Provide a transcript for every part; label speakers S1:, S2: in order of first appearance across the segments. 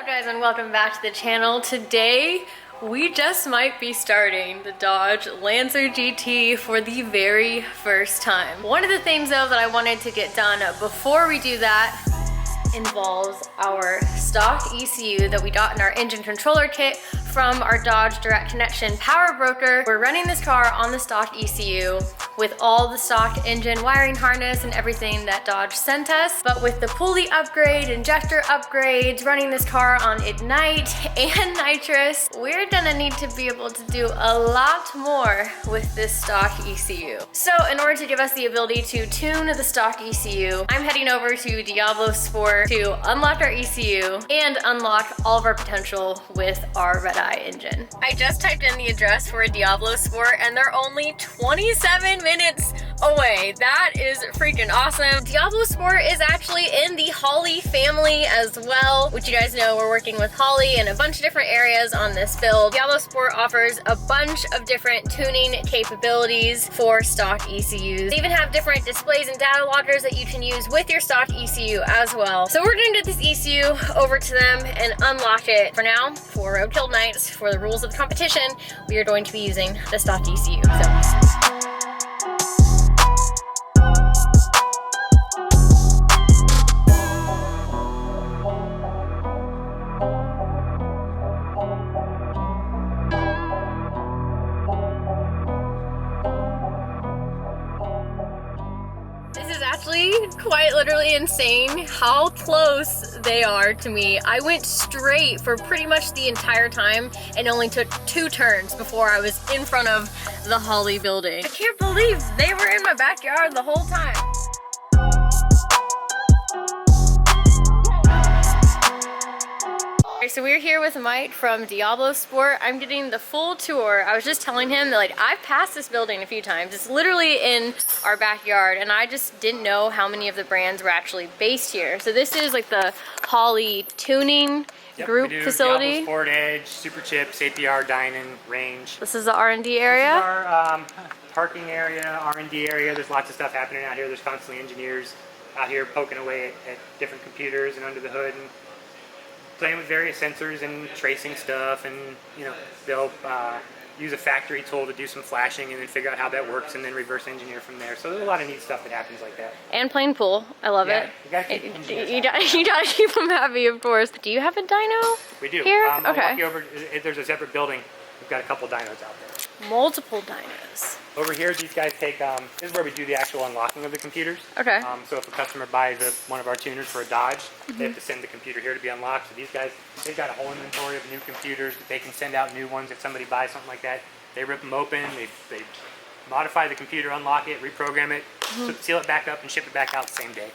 S1: up, guys, and welcome back to the channel. Today we just might be starting the Dodge Lancer GT for the very first time. One of the things though that I wanted to get done before we do that involves our stock ECU that we got in our engine controller kit from our Dodge Direct Connection power broker. We're running this car on the stock ECU with all the stock engine wiring harness and everything that Dodge sent us. But with the pulley upgrade, injector upgrades, running this car on Ignite and nitrous, we're gonna need to be able to do a lot more with this stock ECU. So in order to give us the ability to tune the stock ECU, I'm heading over to DiabloSport to unlock our ECU and unlock all of our potential with our Redeye engine. I just typed in the address for a DiabloSport and they're only 27 minutes away. That is freaking awesome. DiabloSport is actually in the Holley family as well, which you guys know we're working with Holley in a bunch of different areas on this build. DiabloSport offers a bunch of different tuning capabilities for stock ECUs. They even have different displays and data loggers that you can use with your stock ECU as well. So we're gonna get this ECU over to them and unlock it. For now, for roadkill nights, for the rules of the competition, we are going to be using the stock ECU. Actually quite literally insane how close they are to me. I went straight for pretty much the entire time and only took 2 turns before I was in front of the Holley building. I can't believe they were in my backyard the whole time. So we're here with Mike from DiabloSport. I'm getting the full tour. I was just telling him that I've passed this building a few times. It's literally in our backyard and I just didn't know how many of the brands were actually based here. So this is like the Holley tuning group facility.
S2: DiabloSport Edge, Super Chips, APR, Dynon, Range.
S1: This is the R&D area.
S2: This is our parking area, R&D area. There's lots of stuff happening out here. There's constantly engineers out here poking away at different computers and under the hood and playing with various sensors and tracing stuff, and they'll use a factory tool to do some flashing and then figure out how that works and then reverse engineer from there. So there's a lot of neat stuff that happens like that.
S1: And playing pool. I love it. You gotta keep them happy, of course. Do you have a dyno?
S2: We do.
S1: Here?
S2: I'll
S1: okay.
S2: walk you over. There's a separate building. We've got a couple dynos out there.
S1: Multiple dynos.
S2: Over here, these guys take, this is where we do the actual unlocking of the computers.
S1: Okay.
S2: So if a customer buys one of our tuners for a Dodge, they have to send the computer here to be unlocked. So these guys, they've got a whole inventory of new computers. They can send out new ones if somebody buys something like that. They rip them open, they modify the computer, unlock it, reprogram it, seal it back up, and ship it back out the same day.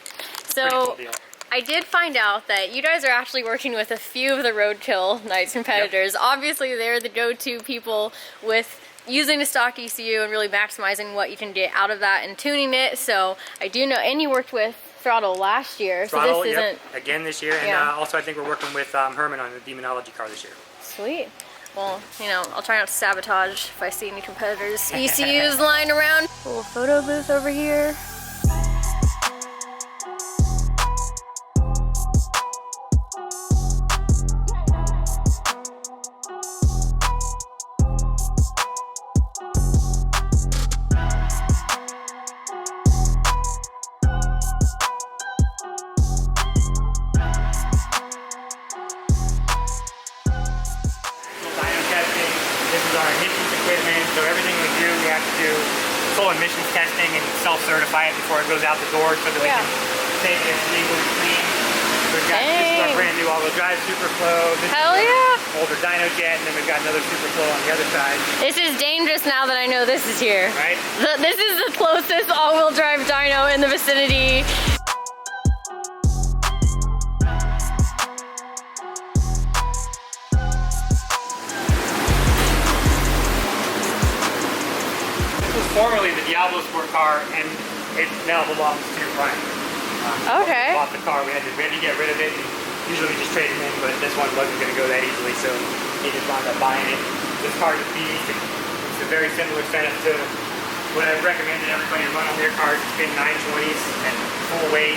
S1: So
S2: cool deal.
S1: I did find out that you guys are actually working with a few of the Roadkill Nights competitors. Yep. Obviously, they're the go-to people with using the stock ECU and really maximizing what you can get out of that and tuning it. So I do know, and you worked with Throttle last year.
S2: Throttle,
S1: so this isn't
S2: again this year, and also I think we're working with Herman on the Demonology car this year.
S1: Sweet. Well, I'll try not to sabotage if I see any competitors' ECUs lying around. Little photo booth over here.
S2: So everything we do, we have to do full emissions testing and self-certify it before it goes out the door so that we can take it legally clean. So we've got this is our brand new all-wheel drive Superflow.
S1: Hell yeah!
S2: Older dyno jet, and then we've got another Superflow on the other side.
S1: This is dangerous now that I know this is here.
S2: Right?
S1: This is the closest all-wheel drive dyno in the vicinity.
S2: Formerly the DiabloSport car, and it now belongs to Brian.
S1: Okay.
S2: We bought the car, we had to get rid of it, and usually we just trade them in, but this one wasn't going to go that easily, so he just wound up buying it. This car is a beast. It's a very similar setup to what I've recommended everybody run on their cars. It's been 920s and full weight.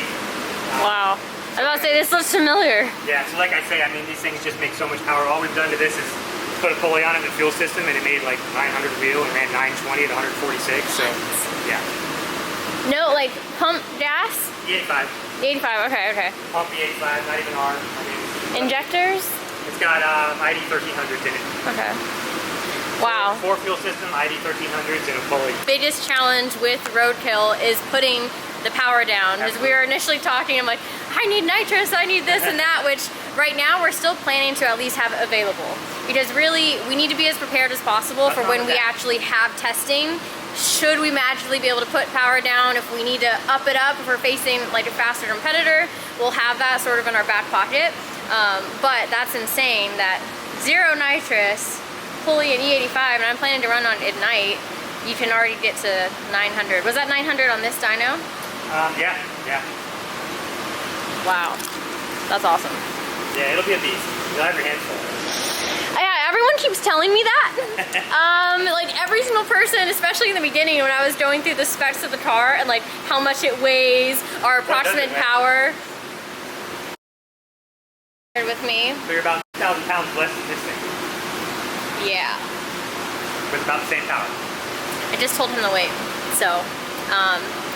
S1: Wow. I was about to say, this looks familiar.
S2: Yeah, so like I say, I mean, these things just make so much power. All we've done to this is put a pulley on it in the fuel system, and it made like 900 wheel and ran 920 at 146. So, yeah.
S1: No, like pump gas?
S2: E85.
S1: E85, okay.
S2: Pump E85, not even R. I mean,
S1: Injectors?
S2: it's got ID 1300s in it.
S1: Okay. Wow.
S2: 4 fuel system, ID 1300s, and a pulley.
S1: Biggest challenge with roadkill is putting the power down. Because we were initially talking, I'm like, I need nitrous, I need this and that, which right now we're still planning to at least have available. Because really, we need to be as prepared as possible for when we actually have testing. Should we magically be able to put power down, if we need to up it up, if we're facing like a faster competitor, we'll have that sort of in our back pocket. But that's insane that 0 nitrous, pulley an E85, and I'm planning to run on it at night, you can already get to 900. Was that 900 on this dyno?
S2: Yeah.
S1: Wow, that's awesome.
S2: Yeah, it'll be a beast. You'll have your hands full.
S1: Yeah, everyone keeps telling me that. Like every single person, especially in the beginning when I was going through the specs of the car and like how much it weighs, our approximate power. With me.
S2: So you're about 2,000 pounds less than this thing.
S1: Yeah.
S2: With about the same power.
S1: I just told him the weight. So,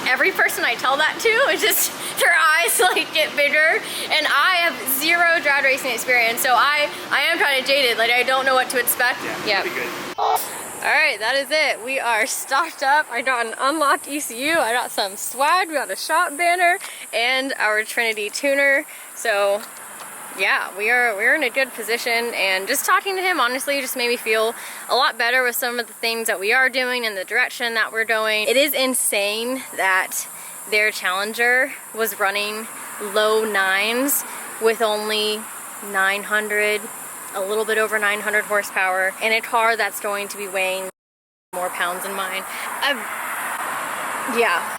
S1: every person I tell that to, it's just their eyes like get bigger, and I have 0 drag racing experience, so I am kind of jaded. Like I don't know what to expect.
S2: Yeah, pretty good.
S1: All right, that is it. We are stocked up. I got an unlocked ECU. I got some swag. We got a shop banner and our Trinity tuner. So yeah, we're in a good position, and just talking to him honestly just made me feel a lot better with some of the things that we are doing and the direction that we're going. It is insane that their Challenger was running low 9s with only 900, a little bit over 900 horsepower in a car that's going to be weighing more pounds than mine. Yeah.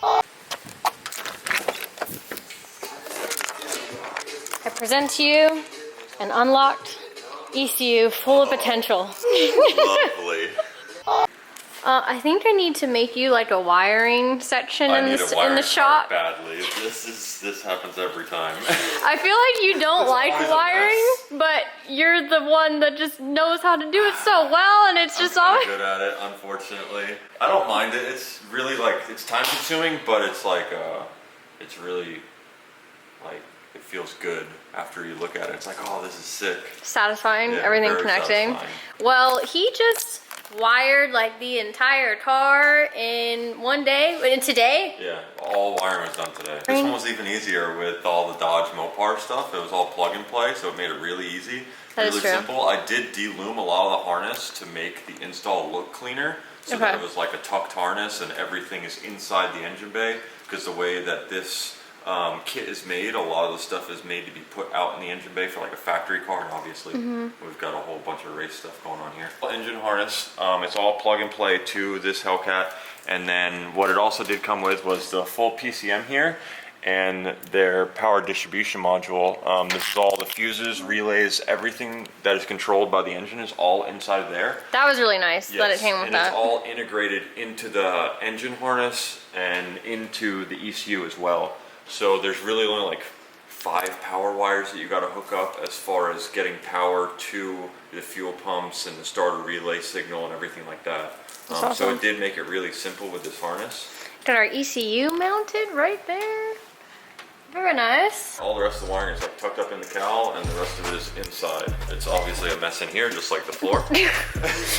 S1: I present to you an unlocked ECU full of potential.
S3: Lovely.
S1: I think I need to make you like a wiring section in the shop.
S3: Badly. This happens every time.
S1: I feel like you don't like wiring, but you're the one that just knows how to do it so well, and it's just always
S3: good at it. Unfortunately, I don't mind it. It's really like it's time consuming, but it's like it's really like. It feels good after you look at it. It's like, oh, this is sick.
S1: Satisfying,
S3: yeah,
S1: everything connecting.
S3: Satisfying.
S1: Well, he just wired like the entire car in one day, and today?
S3: Yeah, all wiring was done today. This one was even easier with all the Dodge Mopar stuff. It was all plug and play, so it made it really easy.
S1: That
S3: really
S1: is true.
S3: Simple. I did de-loom a lot of the harness to make the install look cleaner. So that it was like a tucked harness and everything is inside the engine bay, because the way that this kit is made, a lot of the stuff is made to be put out in the engine bay for like a factory car, and obviously we've got a whole bunch of race stuff going on here. Engine harness, it's all plug and play to this Hellcat, and then what it also did come with was the full PCM here and their power distribution module. This is all the fuses, relays, everything that is controlled by the engine is all inside of there.
S1: That was really nice that it came with
S3: and
S1: that.
S3: It's all integrated into the engine harness and into the ECU as well. So there's really only like 5 power wires that you got to hook up as far as getting power to the fuel pumps and the starter relay signal and everything like that.
S1: Awesome.
S3: So it did make it really simple with this harness.
S1: Got our ECU mounted right there. Very nice.
S3: All the rest of the wiring is like tucked up in the cowl, and the rest of it is inside. It's obviously a mess in here, just like the floor.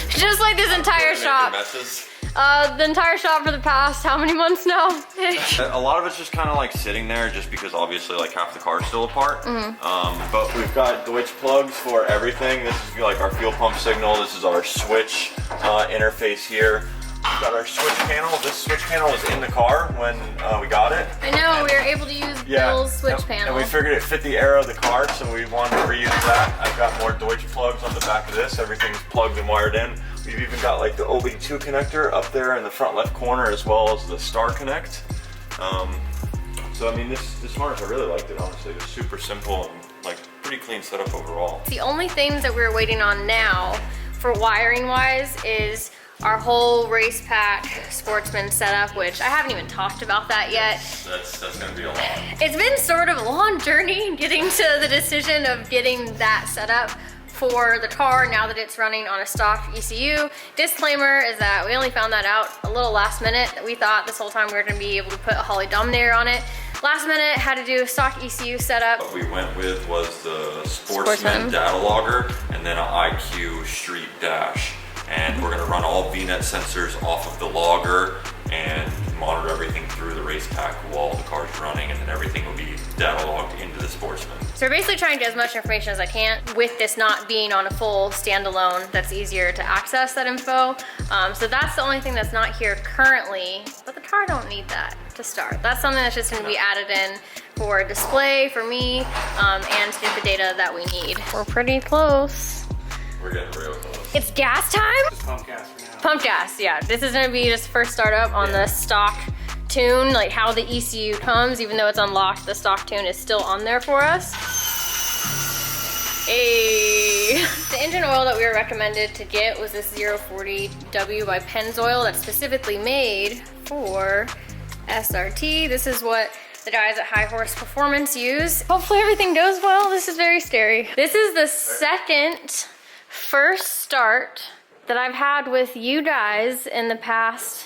S1: Just like this entire shop.
S3: Messes.
S1: The entire shop for the past how many months now?
S3: A lot of it's just kind of like sitting there, just because obviously like half the car is still apart. But we've got Deutsch plugs for everything. This is like our fuel pump signal. This is our switch interface here. We've got our switch panel. This switch panel was in the car when we got it.
S1: I know, we were able to use Bill's switch panel.
S3: And we figured it fit the era of the car, so we wanted to reuse that. I've got more Deutsch plugs on the back of this. Everything's plugged and wired in. We've even got like the OB2 connector up there in the front left corner, as well as the Star Connect. So I mean, this harness, I really liked it, honestly. It was super simple and like pretty clean setup overall.
S1: The only things that we're waiting on now for wiring wise is our whole race pack sportsman setup, which I haven't even talked about that yet.
S3: That's gonna be a lot.
S1: It's been sort of a long journey getting to the decision of getting that set up for the car now that it's running on a stock ECU. Disclaimer is that we only found that out a little last minute. We thought this whole time we were gonna be able to put a Holley Dominator on it. Last minute, had to do a stock ECU setup.
S3: What we went with was the Sportsman data logger and then an IQ Street Dash. And we're gonna run all VNet sensors off of the logger and monitor everything through the race pack while the car's running, and then everything will be data logged into the Sportsman.
S1: So we're basically trying to get as much information as I can with this not being on a full standalone that's easier to access that info. So that's the only thing that's not here currently, but the car don't need that to start. That's something that's just gonna be added in for display for me and to get the data that we need. We're pretty close.
S3: We're getting real close.
S1: It's gas time?
S2: Just pump gas for now.
S1: Pump gas, yeah. This is gonna be just first startup on the stock tune, like how the ECU comes, even though it's unlocked, the stock tune is still on there for us. Hey. The engine oil that we were recommended to get was this 040W by Pennzoil that's specifically made for SRT. This is what the guys at High Horse Performance use. Hopefully everything goes well. This is very scary. This is the second first start that I've had with you guys in the past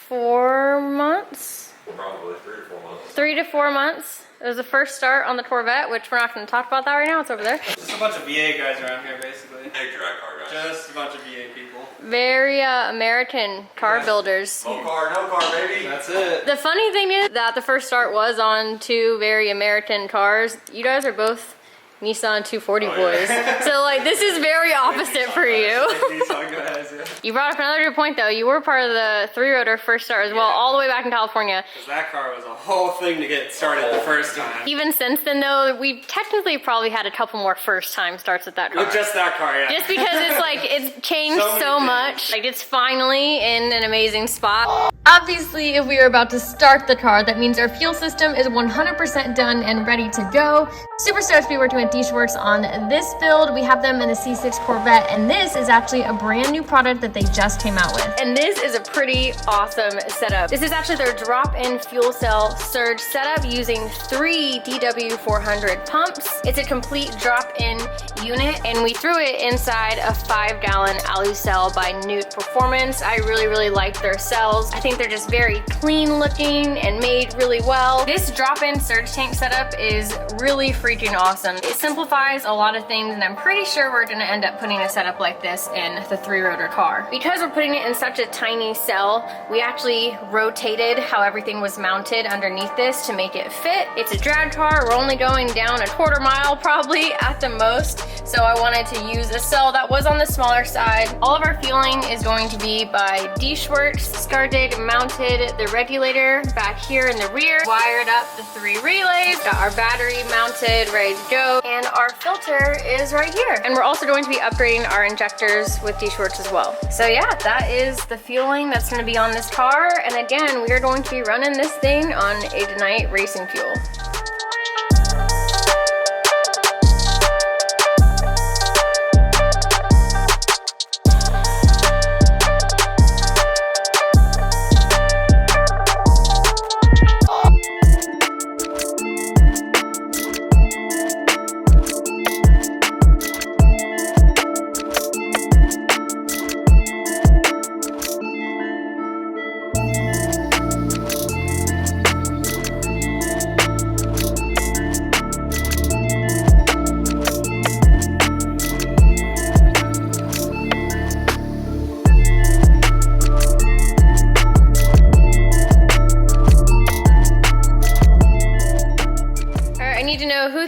S1: 4 months?
S3: Probably 3 to 4 months.
S1: 3 to 4 months. It was the first start on the Corvette, which we're not going to talk about that right now. It's over there.
S4: Just a bunch of VA guys around here, basically.
S3: Hey, drag car guys.
S4: Just a bunch of VA people.
S1: Very American car builders.
S3: No car, baby.
S4: That's it.
S1: The funny thing is that the first start was on 2 very American cars. You guys are both Nissan 240 boys. So like this is very opposite for you.
S4: Nissan guys, yeah.
S1: You brought up another good point though. You were part of the 3-rotor first start as well, all the way back in California.
S4: Because that car was a whole thing to get started the first time.
S1: Even since then though, we technically probably had a couple more first time starts with that car.
S4: With just that car, yeah.
S1: Just because it's like, it's changed so much. Like it's finally in an amazing spot. Obviously, if we are about to start the car, that means our fuel system is 100% done and ready to go. Super stoked to be working with DiabloSport on this build. We have them in the C6 Corvette, and this is actually a brand new product that they just came out with. And this is a pretty awesome setup. This is actually their drop-in fuel cell surge setup using 3 DW400 pumps. It's a complete drop-in unit, and we threw it inside a 5-gallon alu cell by Newt Performance. I really like their cells. I think they're just very clean looking and made really well. This drop-in surge tank setup is really freaking awesome. It simplifies a lot of things, and I'm pretty sure we're gonna end up putting a setup like this in the 3-rotor car. Because we're putting it in such a tiny cell, we actually rotated how everything was mounted underneath this to make it fit. It's a drag car. We're only going down a 1/4 mile probably at the most, so I wanted to use a cell that was on the smaller side. All of our fueling is going to be by DiabloSport. Discarded, mounted the regulator back here in the rear, wired up the 3 relays, got our battery mounted, ready to go, and our filter is right here. And we're also going to be upgrading our injectors with DiabloSport as well. So yeah, that is the fueling that's going to be on this car, and again, we are going to be running this thing on Ignite racing fuel.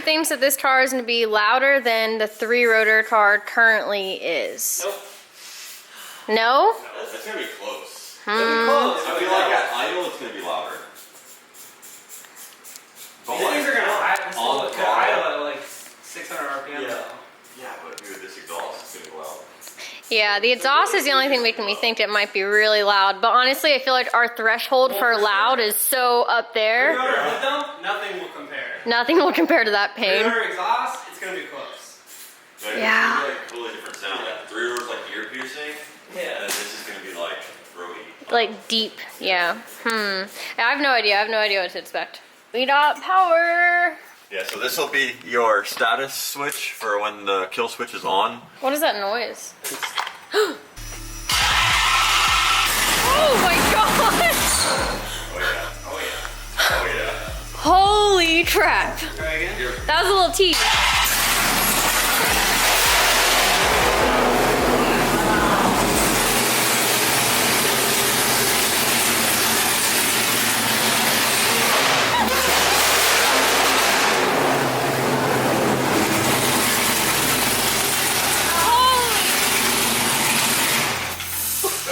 S1: Thinks that this car is going to be louder than the 3-rotor car currently is.
S4: Nope.
S1: No?
S3: It's gonna be close.
S4: It's gonna be close.
S3: I feel like at idle it's gonna be louder. But
S4: These are gonna
S3: on the
S4: idle
S3: car.
S4: at like 600 RPM.
S3: Yeah, but dude, this exhaust is gonna go loud.
S1: Yeah, the exhaust is the only thing making me think it might be really loud. But honestly, I feel like our threshold for loud is so up there.
S4: Nothing will compare.
S1: Nothing will compare to that pain.
S4: Your exhaust, it's gonna be close.
S3: Like,
S1: Yeah.
S3: it's gonna be like a totally different sound. Like 3-rotor's like ear piercing.
S4: Yeah.
S1: like deep. Yeah. I have no idea. I have no idea what to expect. We got power.
S3: Yeah, so this will be your status switch for when the kill switch is on.
S1: What is that noise? Oh my god!
S3: Oh yeah, oh yeah, oh yeah.
S1: Holy crap!
S4: Try again?
S1: That was a little tease.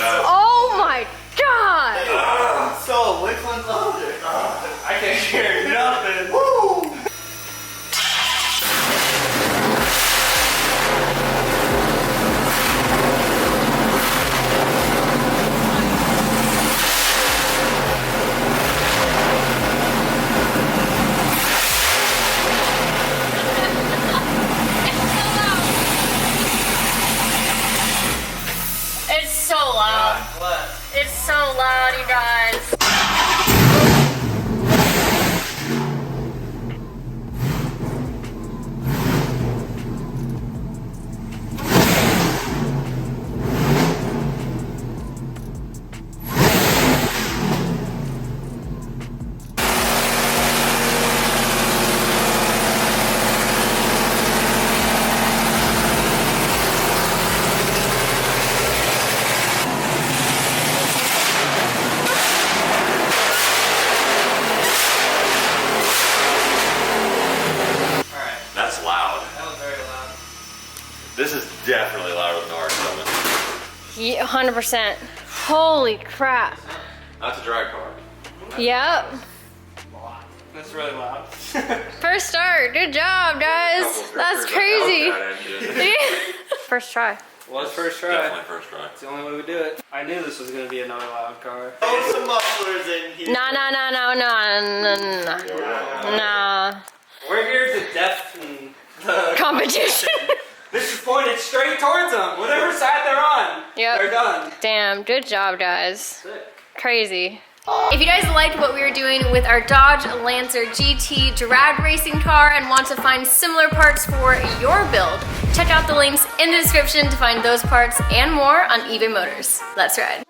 S1: Oh my god!
S4: So, which one's louder? I can't hear nothing. Woo!
S1: It's so loud.
S4: What?
S1: It's so loud, you guys.
S3: That's loud.
S4: That was very loud.
S3: This is definitely louder than the RX7.
S1: Yeah, 100%. Holy crap.
S3: That's a drag car.
S1: Yep.
S4: That's really loud.
S1: First start. Good job, guys. That's crazy. First try.
S4: Was first try.
S3: Definitely first try.
S4: It's the only way we do it. I knew this was going to be another loud car.
S5: Throw some mufflers in here.
S1: Nah.
S4: We're here to deafen the
S1: Competition.
S4: This is pointed straight towards them. Whatever side they're on,
S1: Yep.
S4: they're done.
S1: Damn, good job, guys.
S4: Sick.
S1: Crazy. If you guys liked what we were doing with our Dodge Lancer GT drag racing car and want to find similar parts for your build, check out the links in the description to find those parts and more on eBay Motors. Let's ride.